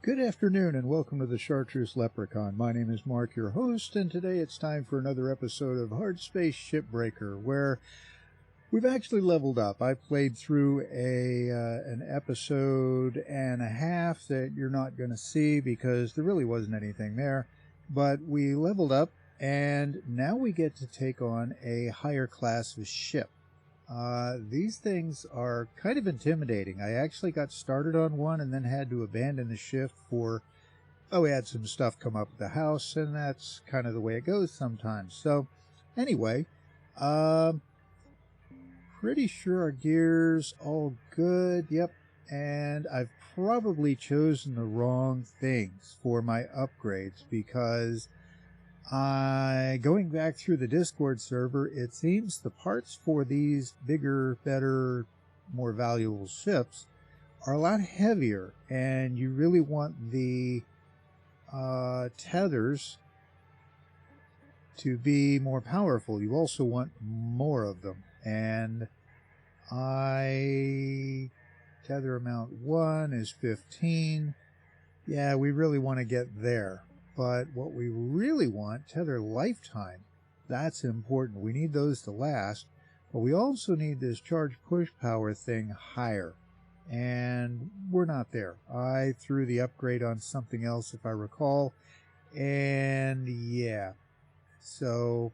Good afternoon and welcome to the Chartreuse Leprechaun. My name is Mark, your host, and today it's time for another episode of Hardspace Shipbreaker, where we've actually leveled up. I played through an episode and a half that you're not going to see because there really wasn't anything there, but we leveled up and now we get to take on a higher class of ship. These things are kind of intimidating. I actually got started on one and then had to abandon the shift we had some stuff come up at the house, and that's kind of the way it goes sometimes. So, anyway, pretty sure our gear's all good. Yep. And I've probably chosen the wrong things for my upgrades because going back through the Discord server, it seems the parts for these bigger, better, more valuable ships are a lot heavier, and you really want the tethers to be more powerful. You also want more of them, and tether amount 1 is 15. Yeah, we really want to get there. But what we really want, tether lifetime, that's important. We need those to last. But we also need this charge push power thing higher. And we're not there. I threw the upgrade on something else, if I recall. And yeah. So,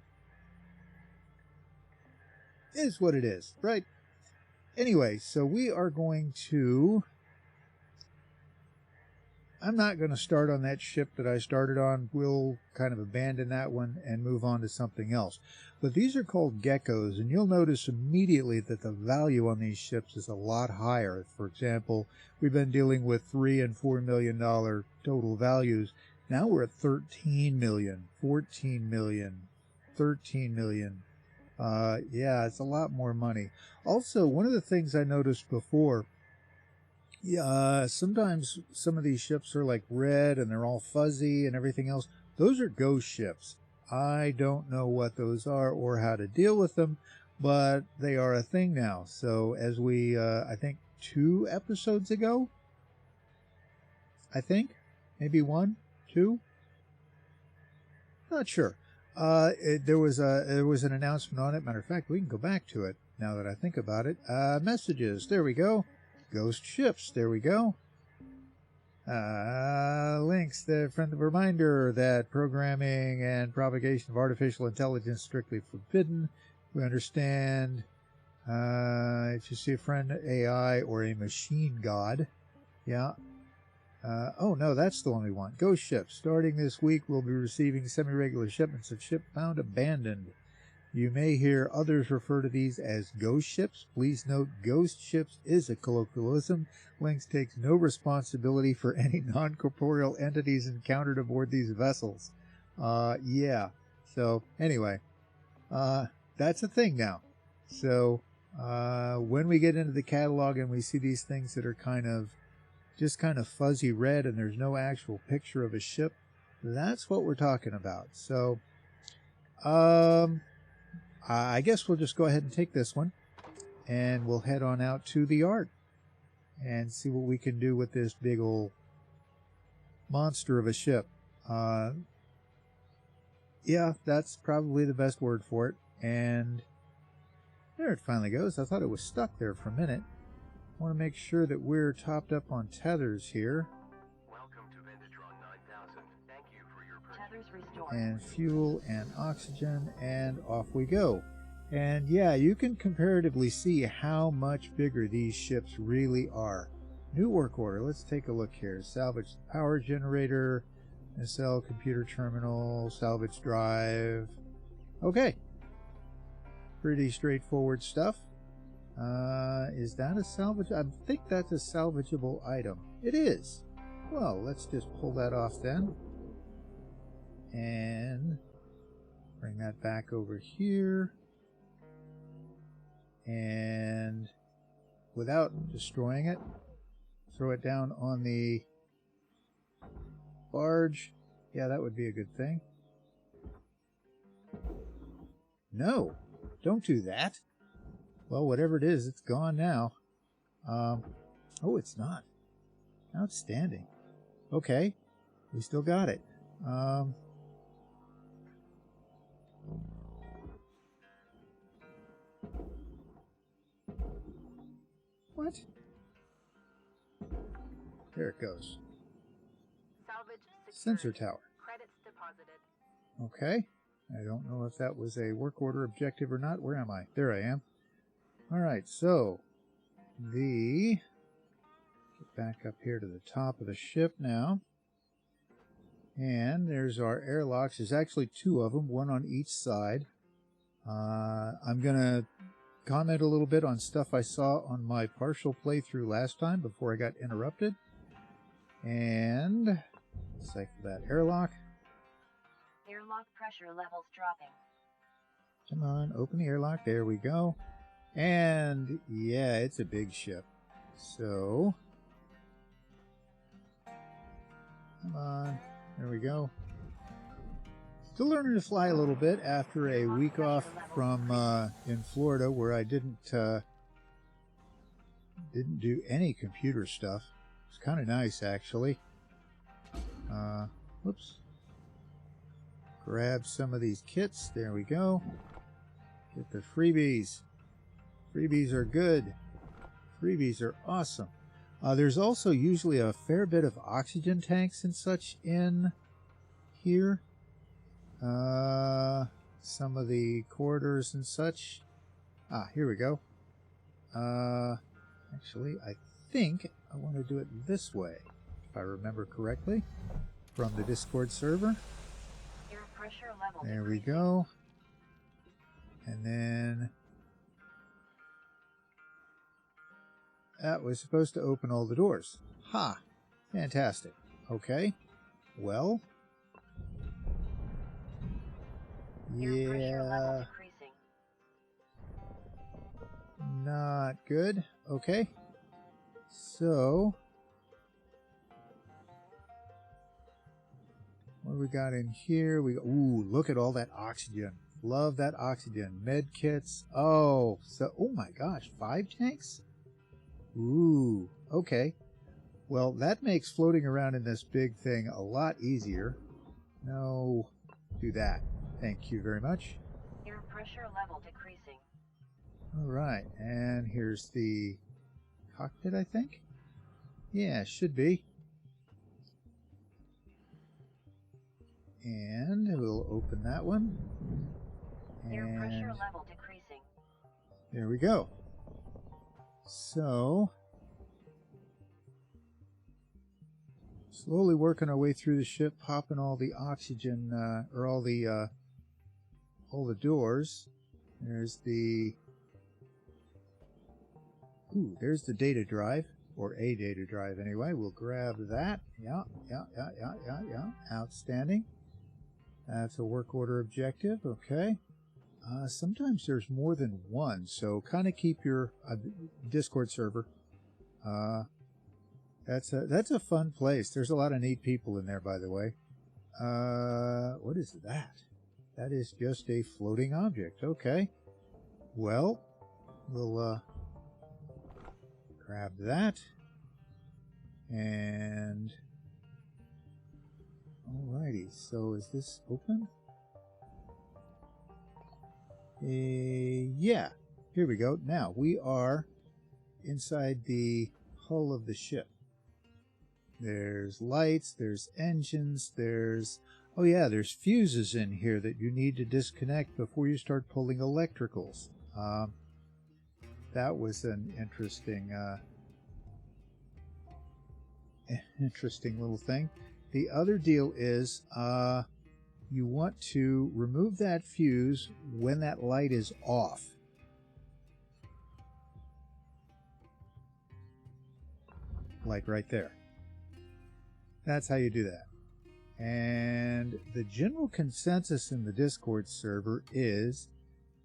it is what it is, right? Anyway, so we are going to... I'm not going to start on that ship that I started on. We'll kind of abandon that one and move on to something else. But these are called Geckos, and you'll notice immediately that the value on these ships is a lot higher. For example, we've been dealing with $3 and $4 million total values. Now we're at 13 million, 14 million, 13 million. Yeah, it's a lot more money. Also, one of the things I noticed before, sometimes some of these ships are like red and they're all fuzzy and everything else. Those are ghost ships. I don't know what those are or how to deal with them, but they are a thing now. So as we, I think 2 episodes ago, maybe 1, 2, not sure. There was an announcement on it. Matter of fact, we can go back to it now that I think about it. Messages. There we go. Ghost ships, there we go. Links, the friendly reminder that programming and propagation of artificial intelligence is strictly forbidden. We understand if you see a friend AI or a machine god. Yeah. Oh no, that's the one we want. Ghost ships. Starting this week, we'll be receiving semi-regular shipments of ship found abandoned. You may hear others refer to these as ghost ships. Please note, ghost ships is a colloquialism. Lynx takes no responsibility for any non-corporeal entities encountered aboard these vessels. Yeah. So, anyway, that's a thing now. So, when we get into the catalog and we see these things that are kind of fuzzy red and there's no actual picture of a ship, that's what we're talking about. So, I guess we'll just go ahead and take this one, and we'll head on out to the yard and see what we can do with this big old monster of a ship. Yeah, that's probably the best word for it. And there it finally goes. I thought it was stuck there for a minute. I want to make sure that we're topped up on tethers here. And fuel and oxygen, and off we go. And yeah, you can comparatively see how much bigger these ships really are. New work order. Let's take a look here. Salvage power generator, nacelle computer terminal, salvage drive. Okay. Pretty straightforward stuff. Is that a salvage? I think that's a salvageable item. It is. Well, let's just pull that off then. And bring that back over here. And without destroying it, throw it down on the barge. Yeah, that would be a good thing. No, don't do that. Well, whatever it is, it's gone now. Oh, it's not. Outstanding. Okay. We still got it. What? There it goes. Salvage Sensor tower. Credits deposited. Okay. I don't know if that was a work order objective or not. Where am I? There I am. All right, so get back up here to the top of the ship now. And there's our airlocks. There's actually two of them, one on each side. I'm going to comment a little bit on stuff I saw on my partial playthrough last time before I got interrupted. And cycle that airlock. Airlock pressure levels dropping. Come on, open the airlock. There we go. And yeah, it's a big ship. So, come on. There we go. Still learning to fly a little bit after a week off from in Florida where I didn't do any computer stuff. It's kind of nice, actually. Whoops. Grab some of these kits. There we go. Get the freebies. Freebies are good. Freebies are awesome. There's also usually a fair bit of oxygen tanks and such in here. Some of the corridors and such. Here we go. Actually, I think I want to do it this way, if I remember correctly, from the Discord server. Air pressure level There we go. And then that was supposed to open all the doors. Ha! Fantastic. Okay. Well. Air pressure level Yeah. decreasing. Not good. Okay. So, what do we got in here? Ooh, look at all that oxygen. Love that oxygen. Med kits. Oh, oh my gosh, 5 tanks? Ooh, okay. Well, that makes floating around in this big thing a lot easier. No, do that. Thank you very much. Air pressure level decreasing. All right, and here's the cockpit, I think. Yeah, should be. And we'll open that one. Air pressure And level decreasing. there we go. So, slowly working our way through the ship, popping all the oxygen, or all the doors. There's the data drive, or a data drive anyway. We'll grab that. Yeah. Outstanding. That's a work order objective. Okay. Sometimes there's more than one, so kind of keep your Discord server. That's a fun place. There's a lot of neat people in there, by the way. What is that? That is just a floating object. Okay. Well, we'll grab that. And alrighty. So is this open? Yeah. Here we go. Now we are inside the hull of the ship. There's lights, there's engines, there's fuses in here that you need to disconnect before you start pulling electricals. That was an interesting little thing. The other deal is you want to remove that fuse when that light is off. Like right there. That's how you do that. And the general consensus in the Discord server is,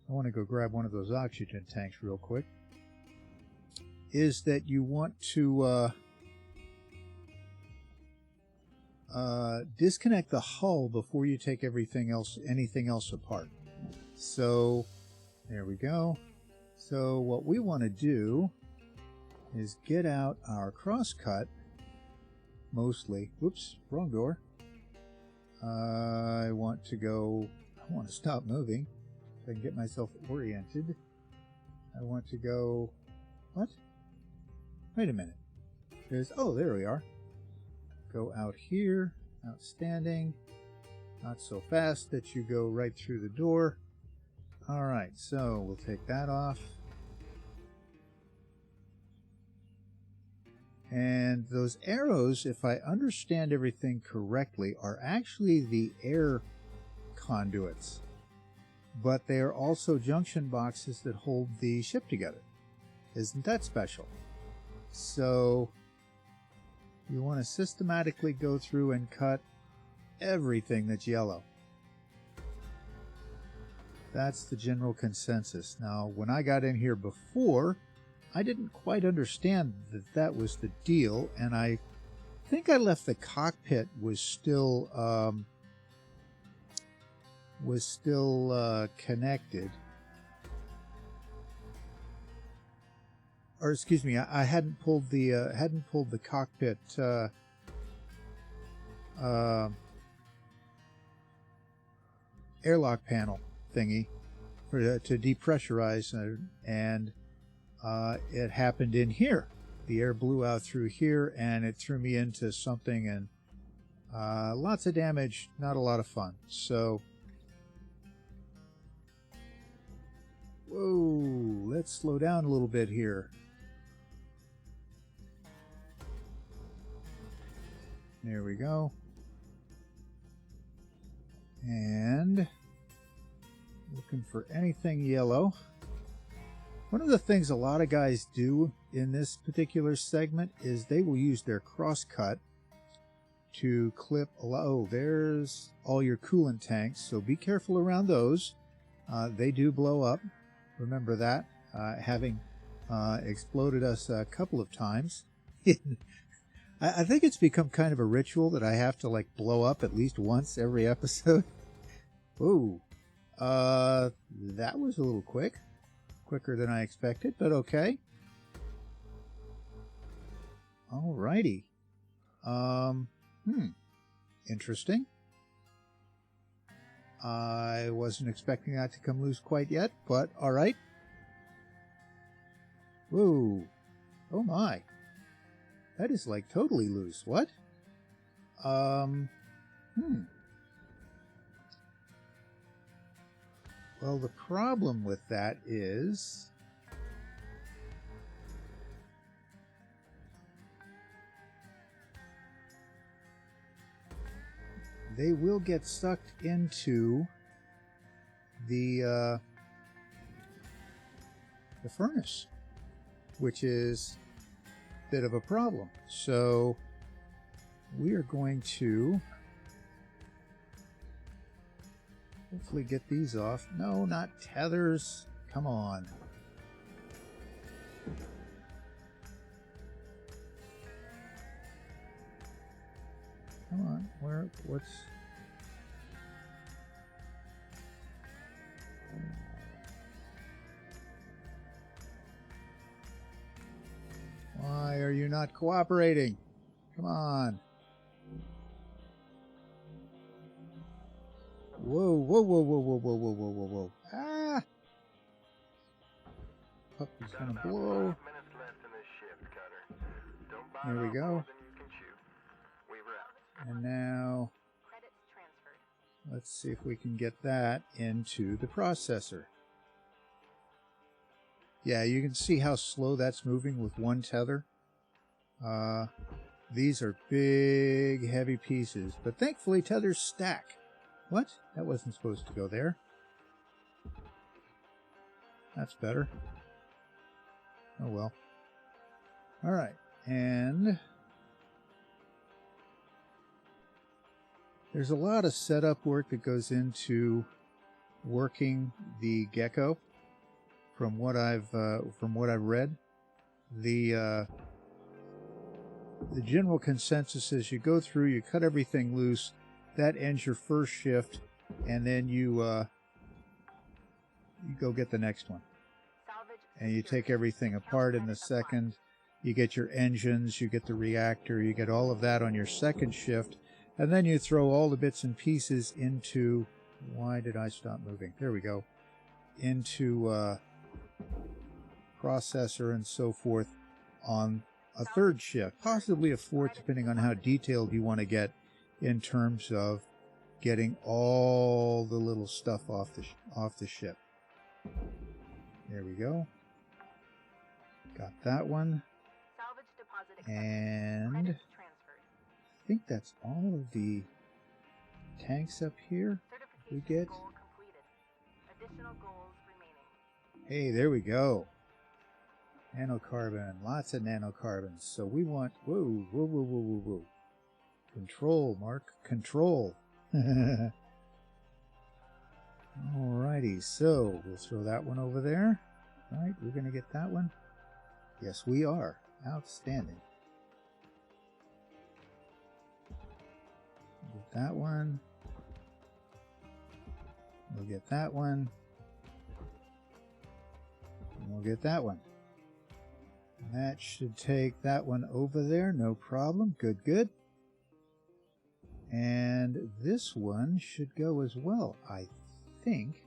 I want to go grab one of those oxygen tanks real quick, is that you want to disconnect the hull before you take anything else apart. So there we go. So what we want to do is get out our crosscut mostly. Whoops, wrong door. I want to stop moving so I can get myself oriented. I want to go, what? Wait a minute. There we are. Go out here. Outstanding. Not so fast that you go right through the door. Alright, so we'll take that off. And those arrows, if I understand everything correctly, are actually the air conduits. But they are also junction boxes that hold the ship together. Isn't that special? So you want to systematically go through and cut everything that's yellow. That's the general consensus. Now, when I got in here before, I didn't quite understand that that was the deal, and I think I left the cockpit was still connected. Or excuse me, I hadn't pulled the cockpit airlock panel thingy to depressurize, and it happened in here. The air blew out through here, and it threw me into something, and lots of damage, not a lot of fun. So, whoa, let's slow down a little bit here. There we go. And looking for anything yellow. One of the things a lot of guys do in this particular segment is they will use their crosscut to clip. Oh, there's all your coolant tanks, so be careful around those. They do blow up. Remember that, having exploded us a couple of times. I think it's become kind of a ritual that I have to like blow up at least once every episode. Ooh, that was a little quicker than I expected, but okay. Alrighty. Interesting. I wasn't expecting that to come loose quite yet, but alright. Whoa. Oh my. That is like totally loose. What? Well, the problem with that is they will get sucked into the furnace, which is a bit of a problem. So we are going to hopefully get these off. No, not tethers. Come on. Come on. What's... Why are you not cooperating? Come on. Whoa, whoa, whoa, whoa, whoa, whoa, whoa, whoa, whoa, whoa. Ah! Puppy's gonna blow. There we go. And now, let's see if we can get that into the processor. Yeah, you can see how slow that's moving with one tether. These are big, heavy pieces, but thankfully tethers stack. What? That wasn't supposed to go there. That's better. Oh well. Alright, and there's a lot of setup work that goes into working the Gecko. From what I've read, the general consensus is you go through, you cut everything loose. That ends your first shift, and then you go get the next one. And you take everything apart in the second. You get your engines, you get the reactor, you get all of that on your second shift, and then you throw all the bits and pieces into, why did I stop moving? There we go. Into processor and so forth on a third shift, possibly a fourth, depending on how detailed you want to get in terms of getting all the little stuff off the ship. There we go. Got that one. And I think that's all of the tanks up here we get. Hey, there we go. Nanocarbon, lots of nanocarbons. So we want, whoa, whoa, whoa, whoa, whoa, whoa. Control, Mark, control. Alrighty, so we'll throw that one over there. Alright, we're going to get that one. Yes, we are. Outstanding. Get that one. We'll get that one. And we'll get that one. That should take that one over there, no problem. Good, good. And this one should go as well, I think.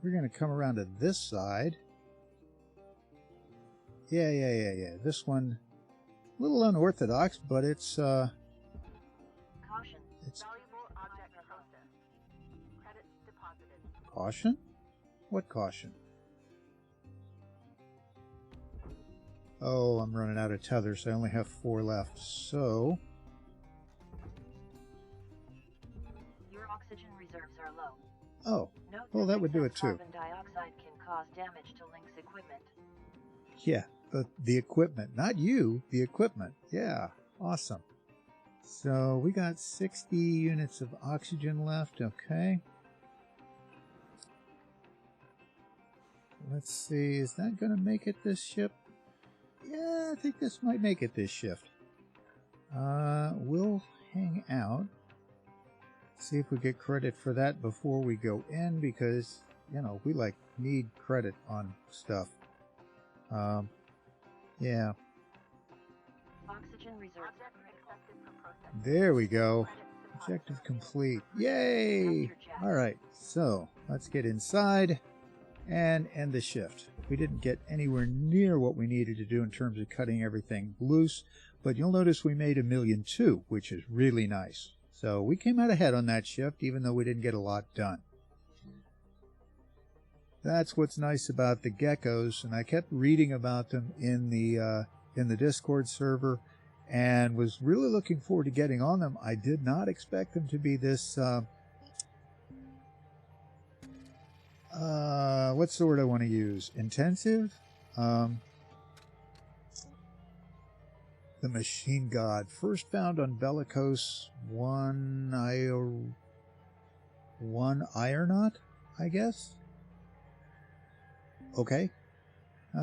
We're going to come around to this side. Yeah. This one, a little unorthodox, but it's Caution. Valuable object processed. Credits deposited. Caution? What caution? Oh, I'm running out of tethers, so I only have 4 left. So, Your oxygen reserves are low. oh, Note well, that would do it excess too. Carbon dioxide can cause damage to Link's equipment. Yeah, but the equipment, not you, the equipment. Yeah, awesome. So we got 60 units of oxygen left. Okay. Let's see, is that going to make it this ship? Yeah, I think this might make it this shift. We'll hang out. See if we get credit for that before we go in, because, you know, we need credit on stuff. Yeah. Oxygen reserves. There we go. Objective complete. Yay! Alright, so let's get inside and end the shift. We didn't get anywhere near what we needed to do in terms of cutting everything loose, but you'll notice we made $1.2 million, which is really nice. So we came out ahead on that shift, even though we didn't get a lot done. That's what's nice about the Geckos, and I kept reading about them in the Discord server, and was really looking forward to getting on them. I did not expect them to be this, what's the word I want to use? Intensive? The Machine God. First found on Bellicose 1 Ironaut, I guess? Okay. No,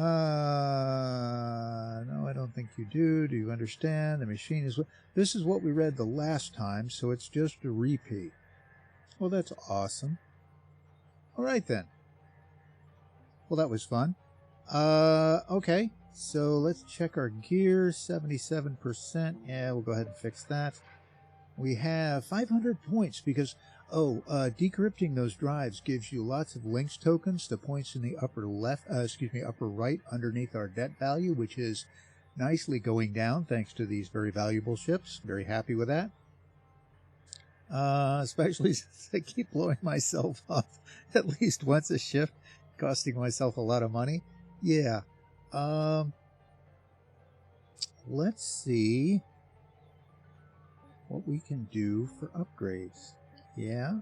I don't think you do. Do you understand? The machine is... This is what we read the last time, so it's just a repeat. Well, that's awesome. All right, then. Well, that was fun. Okay, so let's check our gear. 77%. Yeah, we'll go ahead and fix that. We have 500 points because... decrypting those drives gives you lots of links tokens to points in the upper right underneath our debt value, which is nicely going down thanks to these very valuable ships. Very happy with that. Especially since I keep blowing myself up at least once a shift, costing myself a lot of money. Yeah. Let's see what we can do for upgrades. Yeah.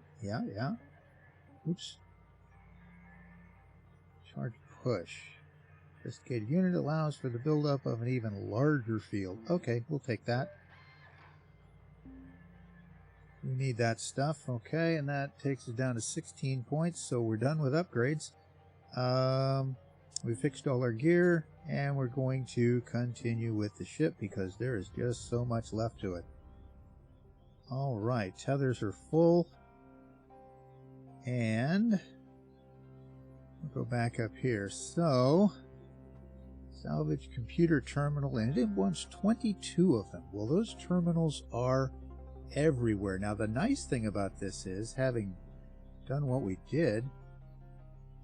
Oops. Charge push. Sophisticated unit allows for the buildup of an even larger field. Okay, we'll take that. We need that stuff. Okay, and that takes us down to 16 points, so we're done with upgrades. We fixed all our gear, and we're going to continue with the ship because there is just so much left to it. Alright, tethers are full. And Go back up here. So, salvage computer terminal, and it wants 22 of them. Well, those terminals are everywhere. Now, the nice thing about this is, having done what we did,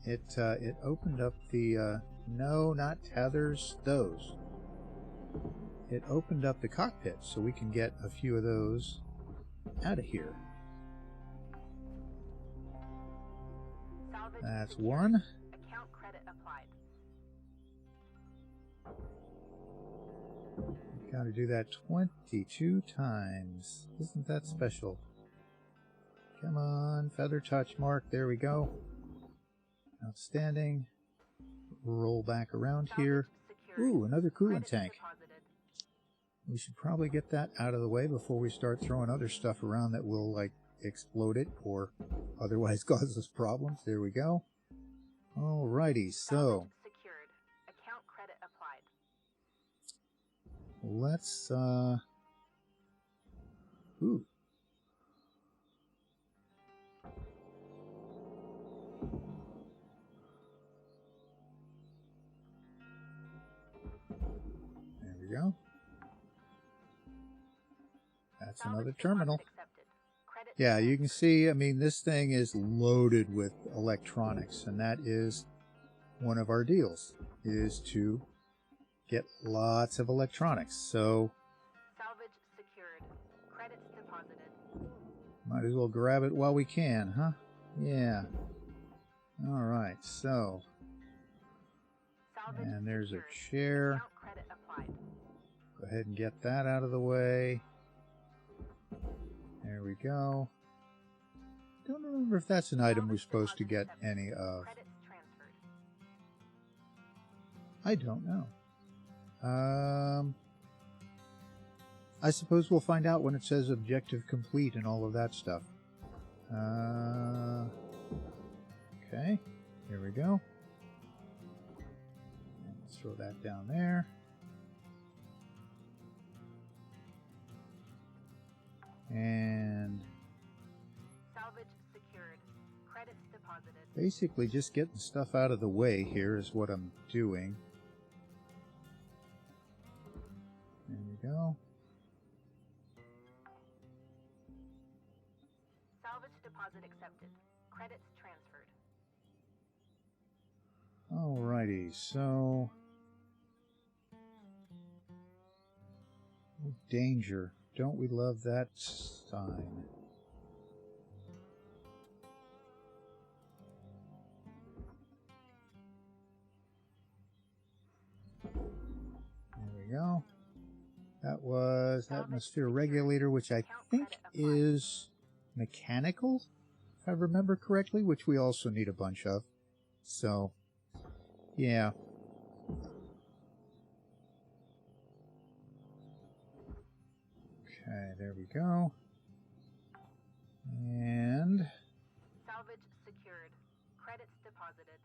it opened up the, no, not tethers, those. It opened up the cockpit, so we can get a few of those out of here. That's one. Account credit applied. Gotta do that 22 times. Isn't that special? Come on, feather touch mark. There we go. Outstanding. Roll back around here. Ooh, another coolant tank. We should probably get that out of the way before we start throwing other stuff around that will, like, explode it or otherwise cause us problems. There we go. Alrighty, so Secured. Account credit applied. let's ooh. There we go. That's another terminal. Yeah, you can see, I mean, this thing is loaded with electronics, and that is one of our deals, is to get lots of electronics. So, Salvage secured. Credits deposited. might as well grab it while we can, huh? Yeah. Alright, so, Salvage and there's a secured. chair. Account credit applied. Go ahead and get that out of the way. There we go. Don't remember if that's an item we're supposed to get any of. Credits transferred. I don't know. I suppose we'll find out when it says objective complete and all of that stuff. Okay, here we go. And let's throw that down there. And Salvage secured. Credits deposited. basically just getting stuff out of the way here is what I'm doing. There we go. Salvage deposit accepted. Credits transferred. Alrighty, so... oh, danger. Don't we love that sign? There we go. That was atmosphere regulator, which I think is mechanical, if I remember correctly, which we also need a bunch of. So, yeah. Okay, there we go. And Salvage secured. Credits deposited.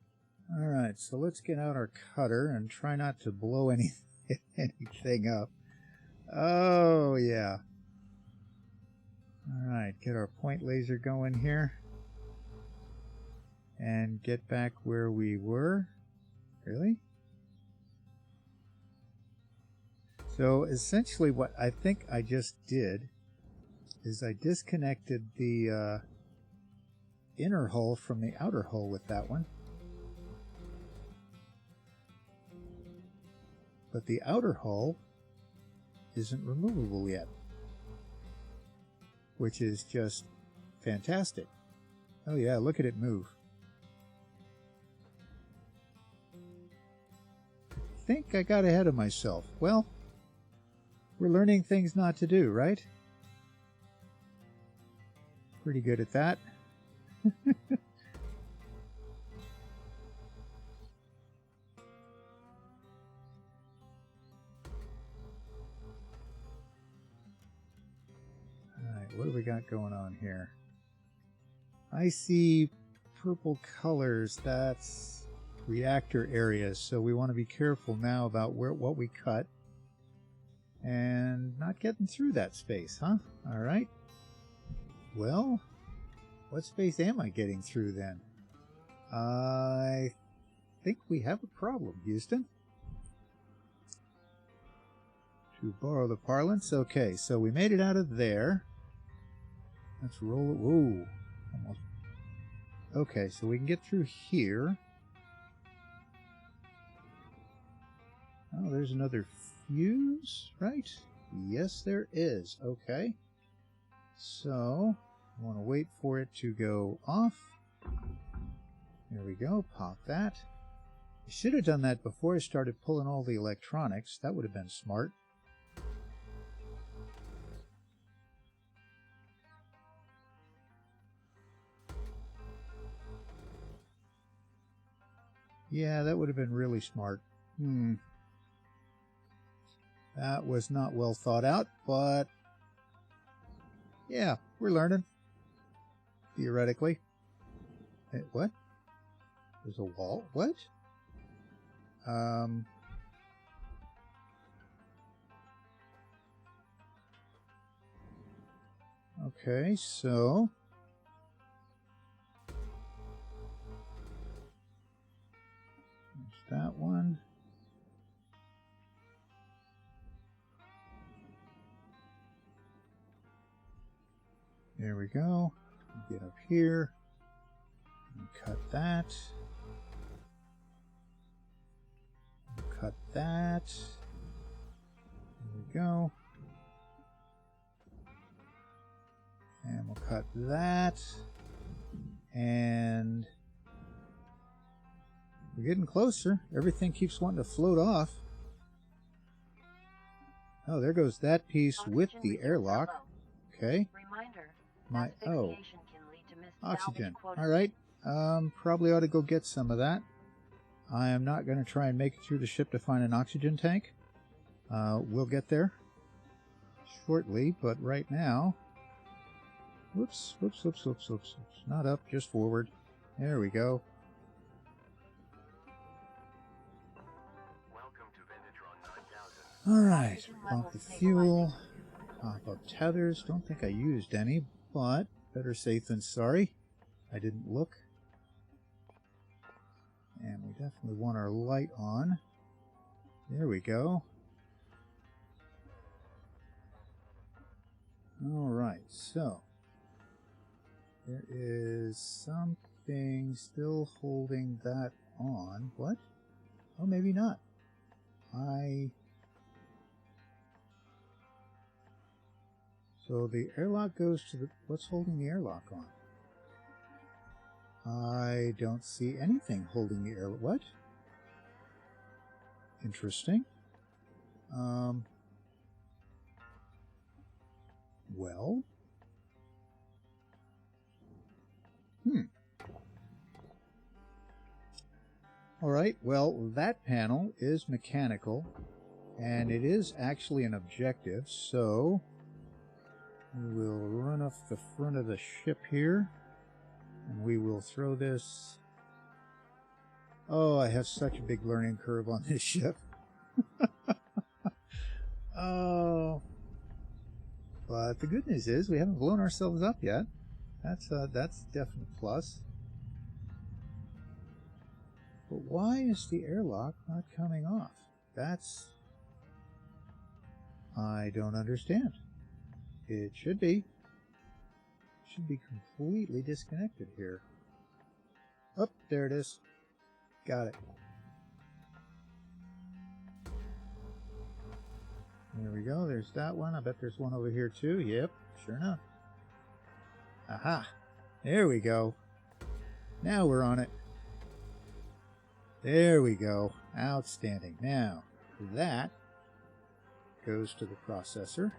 alright, so let's get out our cutter and try not to blow anything up. Oh, yeah. Alright, get our point laser going here. And get back where we were. Really? So essentially what I think I just did is I disconnected the inner hull from the outer hull with that one. But the outer hull isn't removable yet, which is just fantastic. Oh yeah, look at it move. I think I got ahead of myself. Well, we're learning things not to do, right? Pretty good at that. Alright, what do we got going on here? I see purple colors. That's reactor areas, so we want to be careful now about what we cut. And not getting through that space, huh? Alright. Well, what space am I getting through then? I think we have a problem, Houston. To borrow the parlance. Okay, so we made it out of there. Let's roll it. Whoa. Almost. Okay, so we can get through here. Oh, there's another fuse, right? Yes, there is. Okay. So, I want to wait for it to go off. There we go. Pop that. I should have done that before I started pulling all the electronics. That would have been smart. Yeah, that would have been really smart. That was not well thought out, but yeah, we're learning. Theoretically. Hey, what? There's a wall? What? Okay, so there's that one. There we go. Get up here and cut that. Cut that. There we go. And we'll cut that. And we're getting closer. Everything keeps wanting to float off. Oh, there goes that piece with the airlock. Okay. Oxygen. All right. Probably ought to go get some of that. I am not going to try and make it through the ship to find an oxygen tank. We'll get there shortly, but right now... Whoops. Not up, just forward. There we go. All right. Pump the fuel. Pop up tethers. Don't think I used any, but better safe than sorry. I didn't look. And we definitely want our light on. There we go. Alright, so there is something still holding that on. What? Oh, maybe not. So the airlock goes to the... What's holding the airlock on? I don't see anything holding the airlock. What? Interesting. Well. Alright, well, that panel is mechanical, and it is actually an objective, so we will run off the front of the ship here, and we will throw this... Oh, I have such a big learning curve on this ship. Oh. But the good news is we haven't blown ourselves up yet. That's a definite plus. But why is the airlock not coming off? I don't understand. It should be. Should be completely disconnected here. Oh, there it is. Got it. There we go. There's that one. I bet there's one over here too. Yep, sure enough. Aha. There we go. Now we're on it. There we go. Outstanding. Now, that goes to the processor.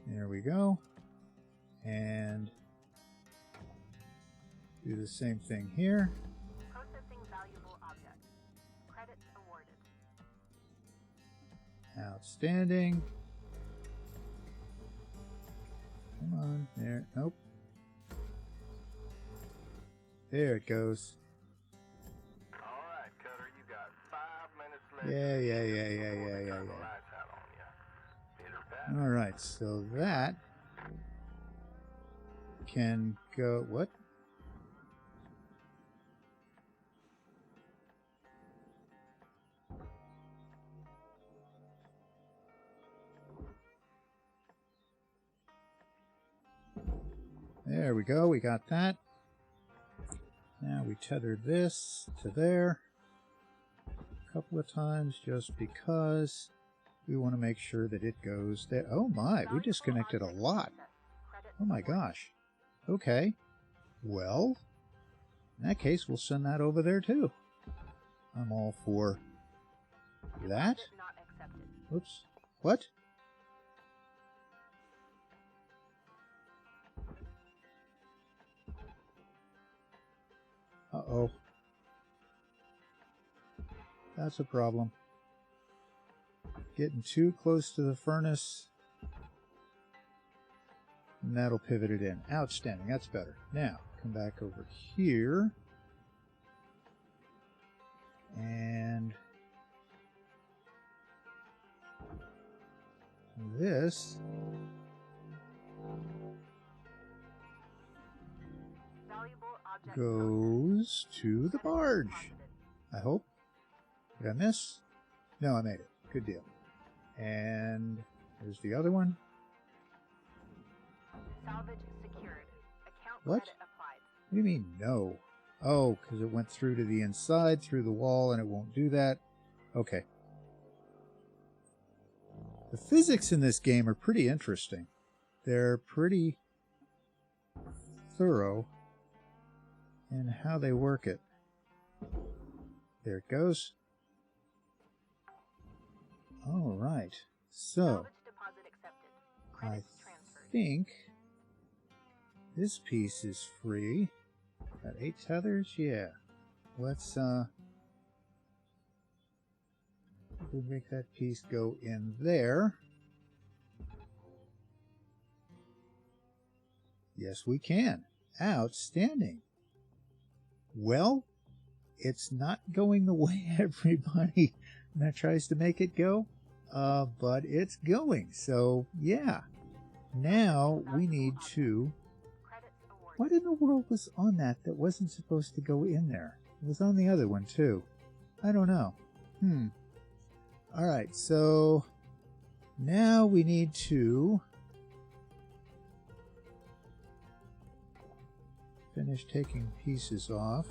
There we go. And do the same thing here. Processing valuable object. Credits awarded. Outstanding. Come on. There. Nope. There it goes. Alright, Cutter, you got 5 minutes left. Yeah. Alright, so that can go... What? There we go. We got that. Now we tethered this to there a couple of times just because we want to make sure that it goes there. Oh my, we disconnected a lot. Oh my gosh. Okay. Well, in that case, we'll send that over there too. I'm all for that. Oops. What? Uh-oh. That's a problem. Getting too close to the furnace. And that'll pivot it in. Outstanding. That's better. Now, come back over here. And this goes to the barge. I hope. Did I miss? No, I made it. Good deal. And there's the other one. Salvage secured. Account What? credit applied. What do you mean, no? Oh, because it went through to the inside, through the wall, and it won't do that. Okay. The physics in this game are pretty interesting. They're pretty thorough in how they work it. There it goes. All right. So, Salvage deposit accepted. I Credits transferred. think this piece is free. Got 8 tethers? Yeah. Let's, we'll make that piece go in there. Yes, we can. Outstanding. Well, it's not going the way everybody that tries to make it go, but it's going. So, yeah. Now we need to... What in the world was on that wasn't supposed to go in there? It was on the other one, too. I don't know. Alright, so now we need to finish taking pieces off.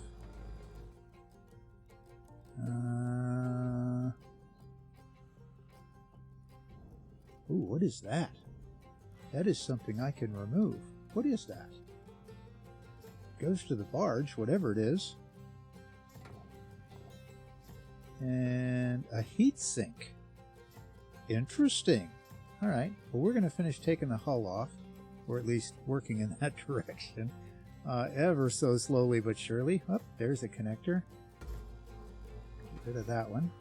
Ooh, what is that? That is something I can remove. What is that? Goes to the barge, whatever it is. And a heat sink. Interesting. Alright, well we're going to finish taking the hull off, or at least working in that direction. Ever so slowly but surely. Oh, there's a connector. Get rid of that one.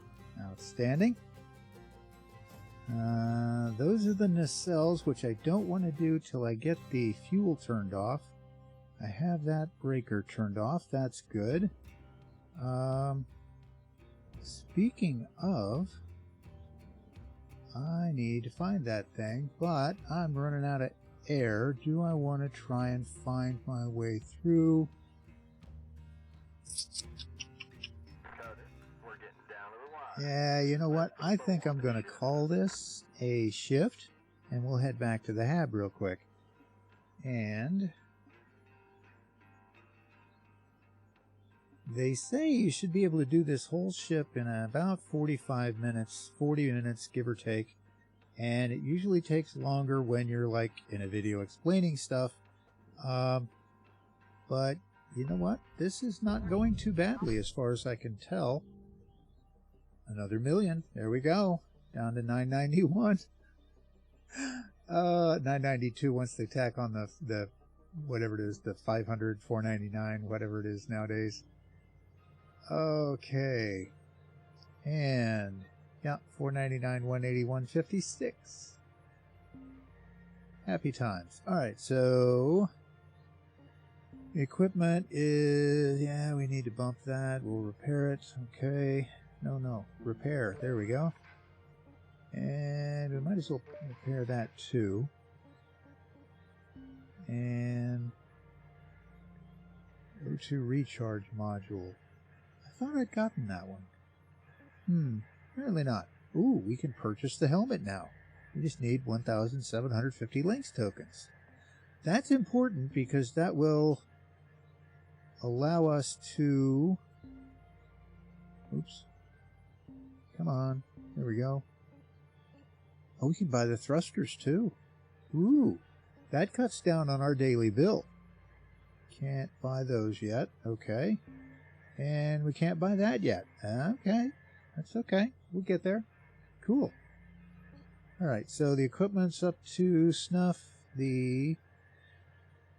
Outstanding. Those are the nacelles, which I don't want to do till I get the fuel turned off. I have that breaker turned off. That's good. Speaking of, I need to find that thing, but I'm running out of air. Do I want to try and find my way through? We're getting down to the wire. Yeah, you know what? I think I'm going to call this a shift, and we'll head back to the hab real quick. And they say you should be able to do this whole ship in about 45 minutes, 40 minutes, give or take. And it usually takes longer when you're like in a video explaining stuff. But you know what? This is not going too badly as far as I can tell. Another million. There we go. Down to 991. 992 once they tack on the whatever it is, the 500, 499, whatever it is nowadays. Okay. And yeah, 499, 180, 156. Happy times. Alright, so equipment is, yeah, we need to bump that. We'll repair it. Okay. No. Repair. There we go. And we might as well repair that too. And O2 recharge module. I thought I'd gotten that one. Apparently not. Ooh, we can purchase the helmet now. We just need 1,750 Lynx tokens. That's important because that will allow us to... Oops. Come on. There we go. Oh, we can buy the thrusters too. Ooh, that cuts down on our daily bill. Can't buy those yet. Okay. And we can't buy that yet. Okay. That's okay. We'll get there. Cool. Alright, so the equipment's up to snuff. The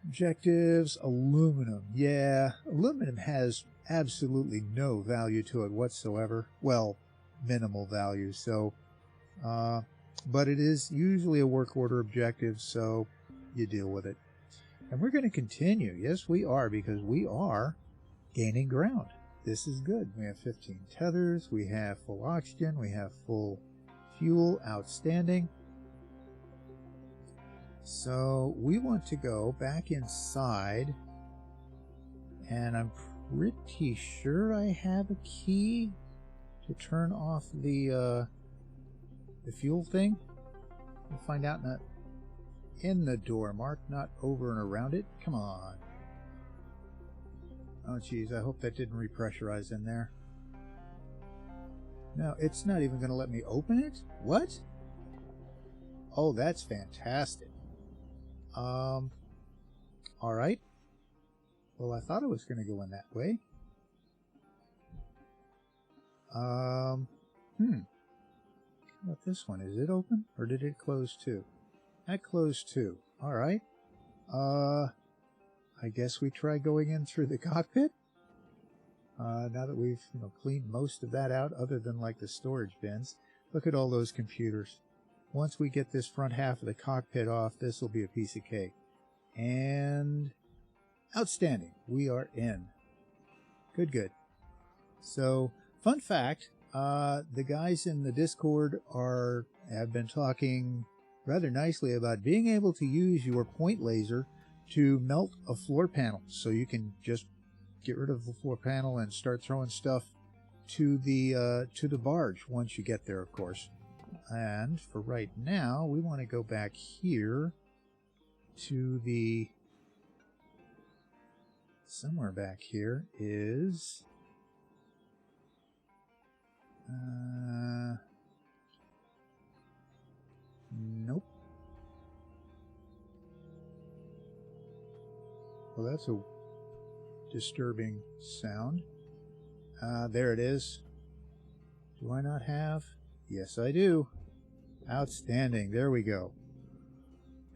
objectives, aluminum. Yeah, aluminum has absolutely no value to it whatsoever. Well, minimal value. So, but it is usually a work order objective, so you deal with it. And we're going to continue. Yes, we are, because we are gaining ground. This is good. We have 15 tethers. We have full oxygen. We have full fuel. Outstanding. So we want to go back inside. And I'm pretty sure I have a key to turn off the fuel thing. We'll find out in the door mark, not over and around it. Come on. Oh, geez, I hope that didn't repressurize in there. No, it's not even going to let me open it? What? Oh, that's fantastic. Alright. Well, I thought it was going to go in that way. How about this one? Is it open? Or did it close too? That closed too. Alright. I guess we try going in through the cockpit. Now that we've cleaned most of that out, other than like the storage bins. Look at all those computers. Once we get this front half of the cockpit off, this will be a piece of cake. And outstanding. We are in. Good, good. So, fun fact, the guys in the Discord have been talking rather nicely about being able to use your point laser to melt a floor panel, so you can just get rid of the floor panel and start throwing stuff to the barge once you get there, of course. And for right now, we want to go back here to the... Somewhere back here is... Nope. Well, that's a disturbing sound. There it is. Do I not have? Yes, I do. Outstanding. There we go.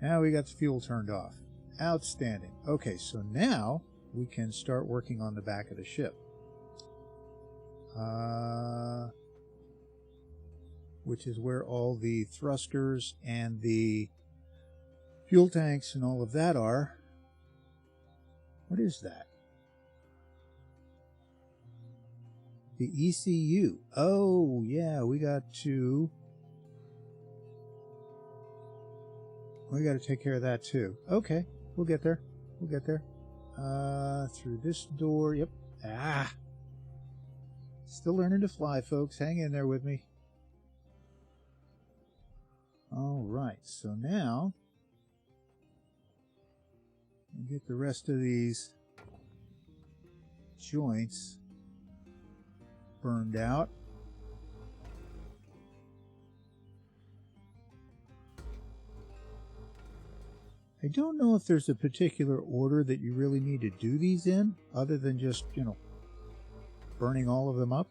Now we got the fuel turned off. Outstanding. Okay, so now we can start working on the back of the ship. Which is where all the thrusters and the fuel tanks and all of that are. What is that? The ECU. Oh, yeah, we got to take care of that too. Okay, we'll get there. We'll get there. Through this door. Yep. Ah. Still learning to fly, folks. Hang in there with me. All right, so now we'll get the rest of these joints burned out. I don't know if there's a particular order that you really need to do these in, other than just, burning all of them up.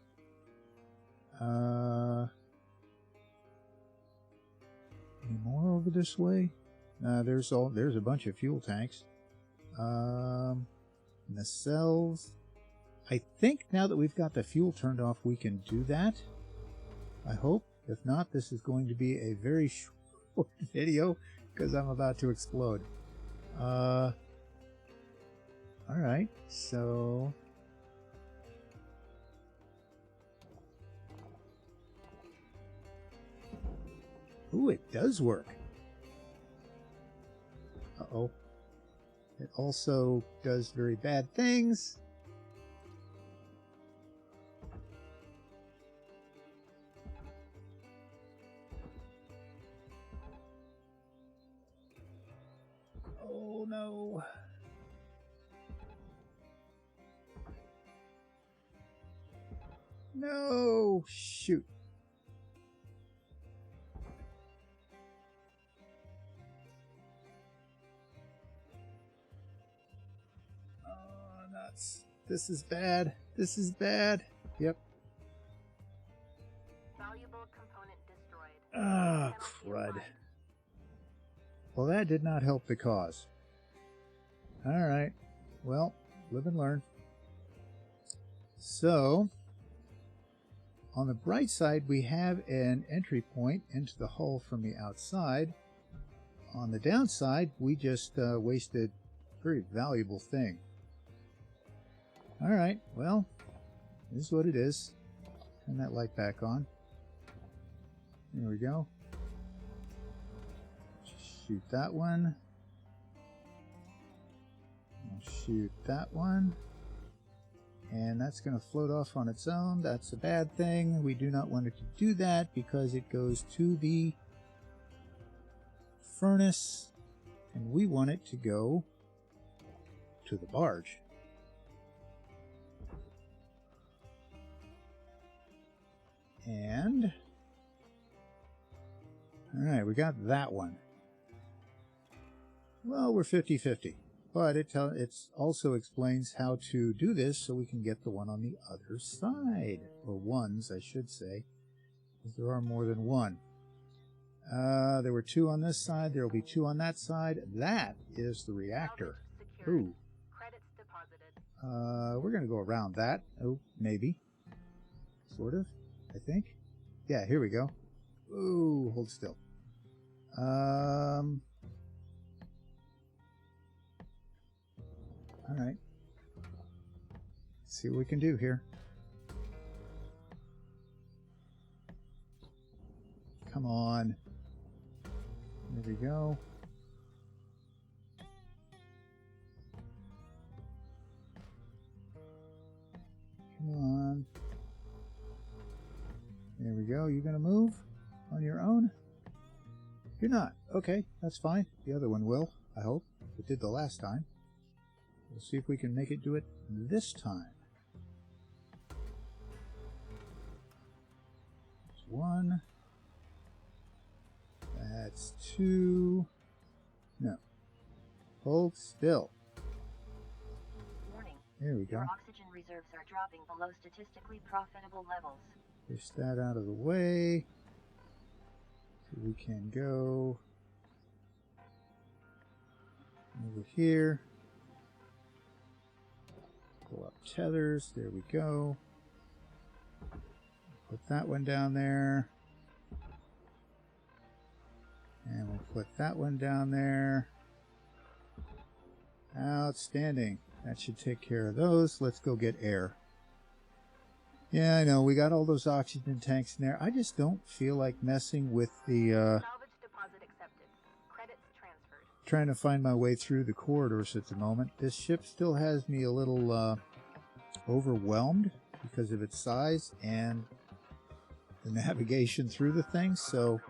Any more over this way? There's a bunch of fuel tanks. Nacelles. I think now that we've got the fuel turned off, we can do that. I hope. If not, this is going to be a very short video because I'm about to explode. Alright, so... Ooh, it does work. Uh-oh. It also does very bad things. Oh no. No, shoot. Oh, nuts. This is bad. This is bad. Yep. Valuable component destroyed. Ah, crud. Well, that did not help the cause. All right. Well, live and learn. So, on the bright side, we have an entry point into the hull from the outside. On the downside, we just wasted a very valuable thing. All right. Well, this is what it is. Turn that light back on. There we go. Shoot that one. I'll shoot that one. And that's going to float off on its own. That's a bad thing. We do not want it to do that because it goes to the furnace. And we want it to go to the barge. And all right, we got that one. Well, we're 50-50, but it also explains how to do this so we can get the one on the other side, or ones, I should say, because there are more than one. There were two on this side. There will be two on that side. That is the reactor. Ooh. Credits deposited. We're going to go around that. Oh, maybe. Sort of, I think. Yeah, here we go. Ooh, hold still. All right. Let's see what we can do here. Come on. There we go. Come on. There we go. You gonna move on your own? You're not. Okay, that's fine. The other one will, I hope. It did the last time. We'll see if we can make it do it this time. That's one. That's two. No. Hold still. Warning. There we go. Your oxygen reserves are dropping below statistically profitable levels. Push that out of the way. So we can go over here. Pull up tethers. There we go. Put that one down there. And we'll put that one down there. Outstanding. That should take care of those. Let's go get air. Yeah, I know. We got all those oxygen tanks in there. I just don't feel like messing with the Salvage deposit accepted. Credits transferred. trying to find my way through the corridors at the moment. This ship still has me a little overwhelmed because of its size and the navigation through the thing. So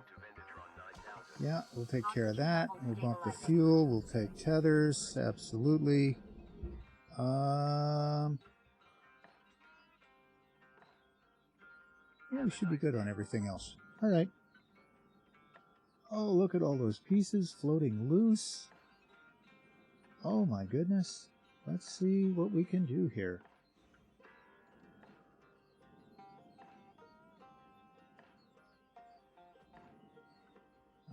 yeah, we'll take care of that. We'll bump the fuel. We'll take tethers. Absolutely. Yeah, we should be good on everything else. All right. Oh, look at all those pieces floating loose. Oh my goodness. Let's see what we can do here.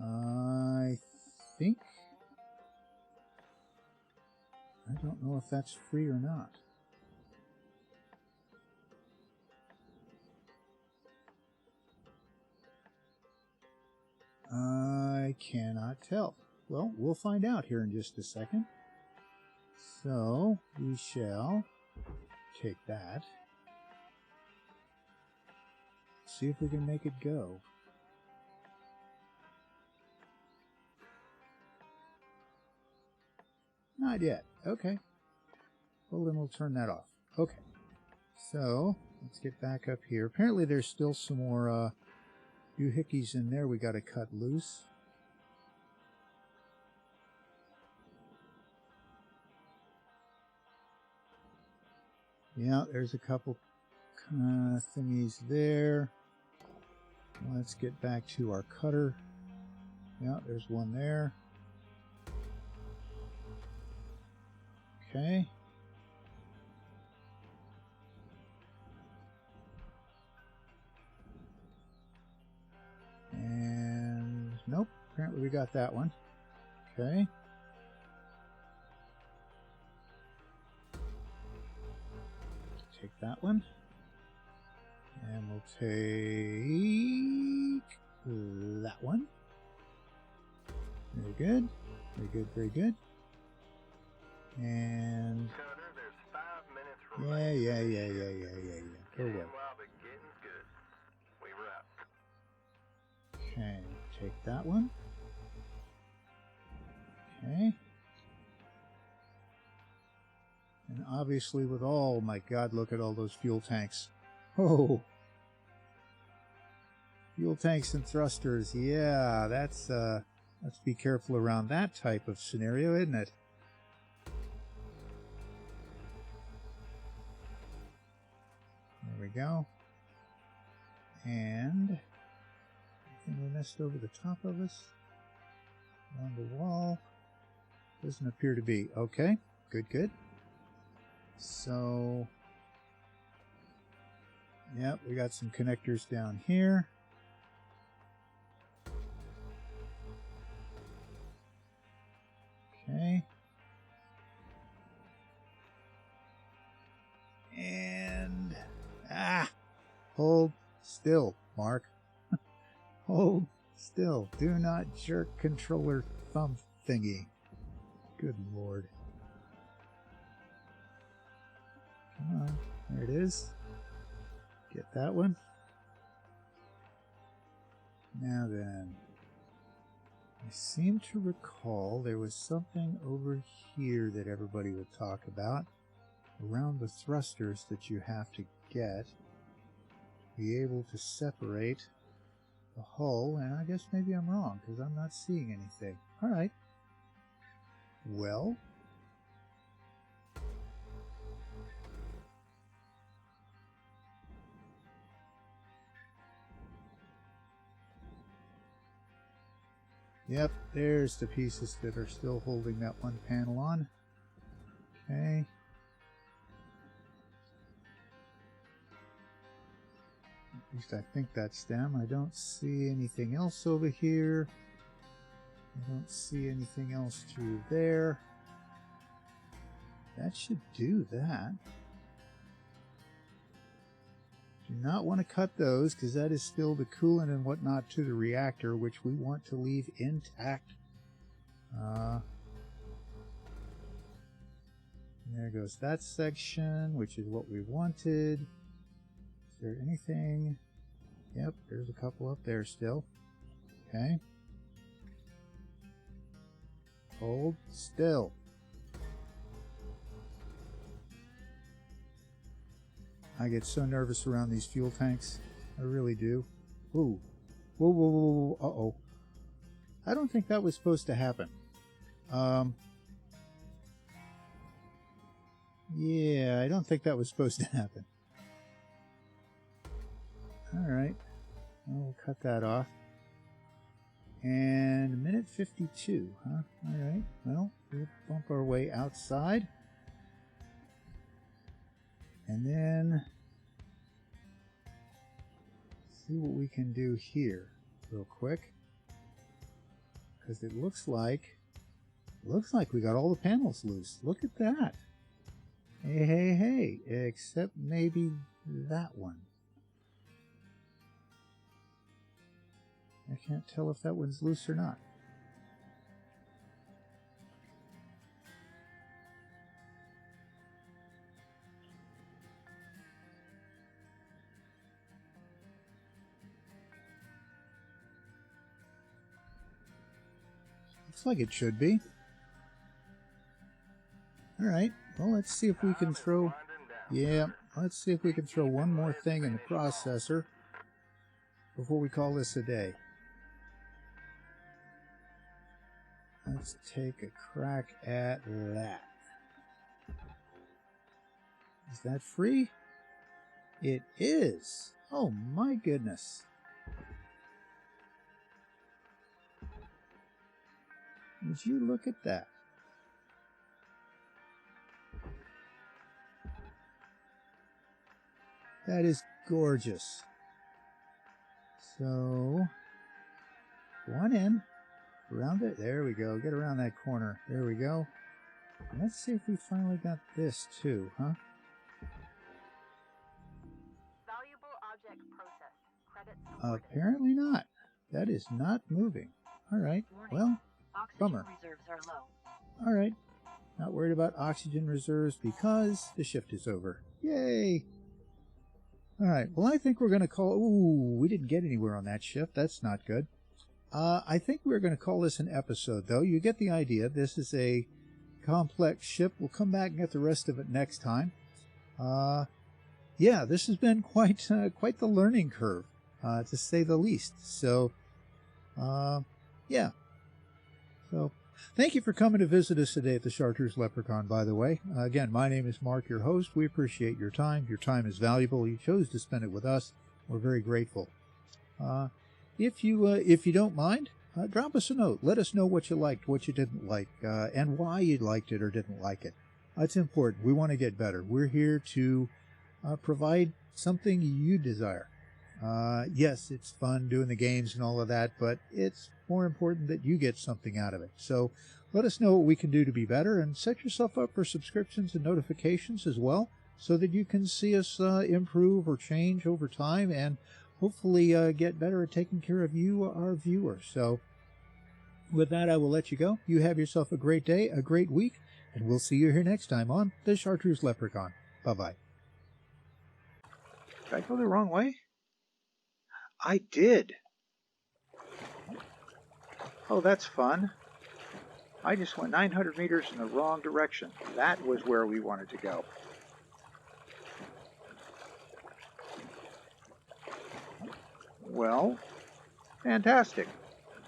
I think... I don't know if that's free or not. I cannot tell. Well, we'll find out here in just a second. So, we shall take that. See if we can make it go. Not yet. Okay. Well, then we'll turn that off. Okay. So, let's get back up here. Apparently there's still some more doohickeys in there we got to cut loose. Yeah, there's a couple thingies there. Let's get back to our cutter. Yeah, there's one there. Okay. And nope, apparently we got that one. Okay. Take that one. And we'll take that one. Very good. Very good, very good. And Cutter, there's 5 minutes remaining. yeah. Go Get in away. while the getting's good. We wrap. Okay, take that one. Okay. And obviously with all, my God, look at all those fuel tanks. Oh! Fuel tanks and thrusters, yeah, that's, let's be careful around that type of scenario, isn't it? There we go. And anything we missed over the top of us? On the wall? Doesn't appear to be. Okay, good, good. So, yep, we got some connectors down here. Okay. And, hold still, Mark. Hold still. Do not jerk controller thumb thingy. Good Lord. Come on. There it is. Get that one. Now then. I seem to recall there was something over here that everybody would talk about. Around the thrusters that you have to get. Be able to separate the hull. And I guess maybe I'm wrong because I'm not seeing anything. Alright. Well. Yep, there's the pieces that are still holding that one panel on. Okay. At least I think that's them. I don't see anything else over here. I don't see anything else through there. That should do that. Do not want to cut those because that is still the coolant and whatnot to the reactor, which we want to leave intact. There goes that section, which is what we wanted. Is there anything? Yep, there's a couple up there still. Okay. Hold still. I get so nervous around these fuel tanks. I really do. Ooh. Whoa, whoa, whoa, whoa. Uh-oh. I don't think that was supposed to happen. Yeah, I don't think that was supposed to happen. Alright. We'll cut that off. And minute 52, huh? Alright. Well, we'll bump our way outside. And then see what we can do here real quick. Because it looks like we got all the panels loose. Look at that. Hey, hey, hey. Except maybe that one. I can't tell if that one's loose or not. Looks like it should be. All right. Well, let's see if we can throw... Yeah, let's see if we can throw one more thing in the processor before we call this a day. Let's take a crack at that. Is that free? It is. Oh my goodness. Would you look at that? That is gorgeous. So, one in, around it. There we go. Get around that corner. There we go. Let's see if we finally got this too, huh? Valuable object processed. Credits awarded. Apparently not. That is not moving. All right. Warning. Well, Oxygen bummer. reserves are low. All right. Not worried about oxygen reserves because the shift is over. Yay! All right. Well, I think we're going to call... Ooh, we didn't get anywhere on that shift. That's not good. I think we're going to call this an episode, though. You get the idea. This is a complex ship. We'll come back and get the rest of it next time. Yeah, this has been quite the learning curve, to say the least. So, yeah. So, thank you for coming to visit us today at the Chartreuse Leprechaun, by the way. Again, my name is Mark, your host. We appreciate your time. Your time is valuable. You chose to spend it with us. We're very grateful. If you don't mind, drop us a note. Let us know what you liked, what you didn't like, and why you liked it or didn't like it. It's important. We want to get better. We're here to provide something you desire. Yes, it's fun doing the games and all of that, but it's more important that you get something out of it. So let us know what we can do to be better, and set yourself up for subscriptions and notifications as well, so that you can see us improve or change over time, and hopefully get better at taking care of you, our viewers. So with that, I will let you go. You have yourself a great day, a great week, and we'll see you here next time on the Chartreuse Leprechaun. Bye-bye. Did I go the wrong way? I did. Oh, that's fun. I just went 900 meters in the wrong direction. That was where we wanted to go. Well, fantastic.